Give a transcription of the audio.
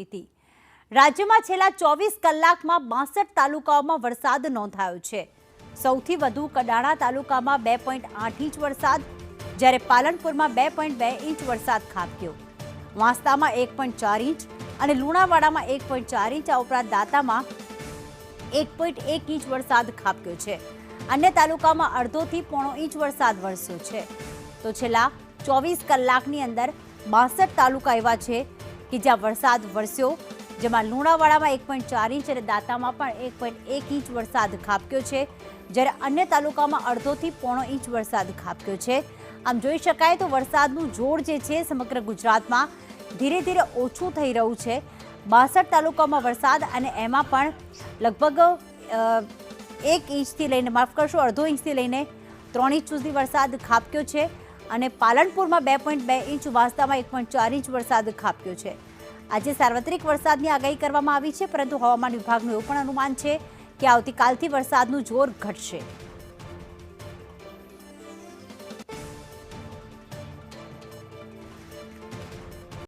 પ્રીતિ, રાજ્યમાં છેલ્લા 24 કલાકમાં 62 તાલુકાઓમાં વરસાદ નોંધાયો છે। સૌથી વધુ કડાણા તાલુકામાં 2.8 ઇંચ વરસાદ, જ્યારે પાલનપુરમાં 2.2 ઇંચ વરસાદ ખાબક્યો, વાંસદામાં 1.4 ઇંચ અને લુણાવાડામાં 1.4 ઇંચ, આ ઉપરાંત દાંતામાં 1.1 ઇંચ વરસાદ ખાબક્યો છે। અન્ય તાલુકામાં અડધોથી પોણો ઇંચ વરસાદ વરસ્યો છે। તો છેલ્લા 24 કલાકની અંદર 62 તાલુકા એવા છે કે જ્યાં વરસાદ વરસ્યો, જેમાં લુણાવાડામાં 1.4 ઇંચ અને દાંતામાં પણ 1.1 ઇંચ વરસાદ ખાબક્યો છે, જ્યારે અન્ય તાલુકામાં અડધોથી પોણો ઇંચ વરસાદ ખાબક્યો છે। આમ જોઈ શકાય તો વરસાદનું જોર જે છે સમગ્ર ગુજરાતમાં ધીરે ધીરે ઓછું થઈ રહ્યું છે। 62 તાલુકામાં વરસાદ અને એમાં પણ લગભગ 1 ઇંચથી લઈને અડધો ઇંચથી લઈને 3 ઇંચ સુધી વરસાદ ખાબક્યો છે અને પાલનપુરમાં 2.2 ઇંચ, વાંસદામાં 1.4 ઇંચ વરસાદ ખાબક્યો છે। આજે સાર્વત્રિક વરસાદની આગાહી કરવામાં આવી છે, પરંતુ હવામાન વિભાગનું એવું પણ અનુમાન છે કે આવતીકાલથી વરસાદનું જોર ઘટશે।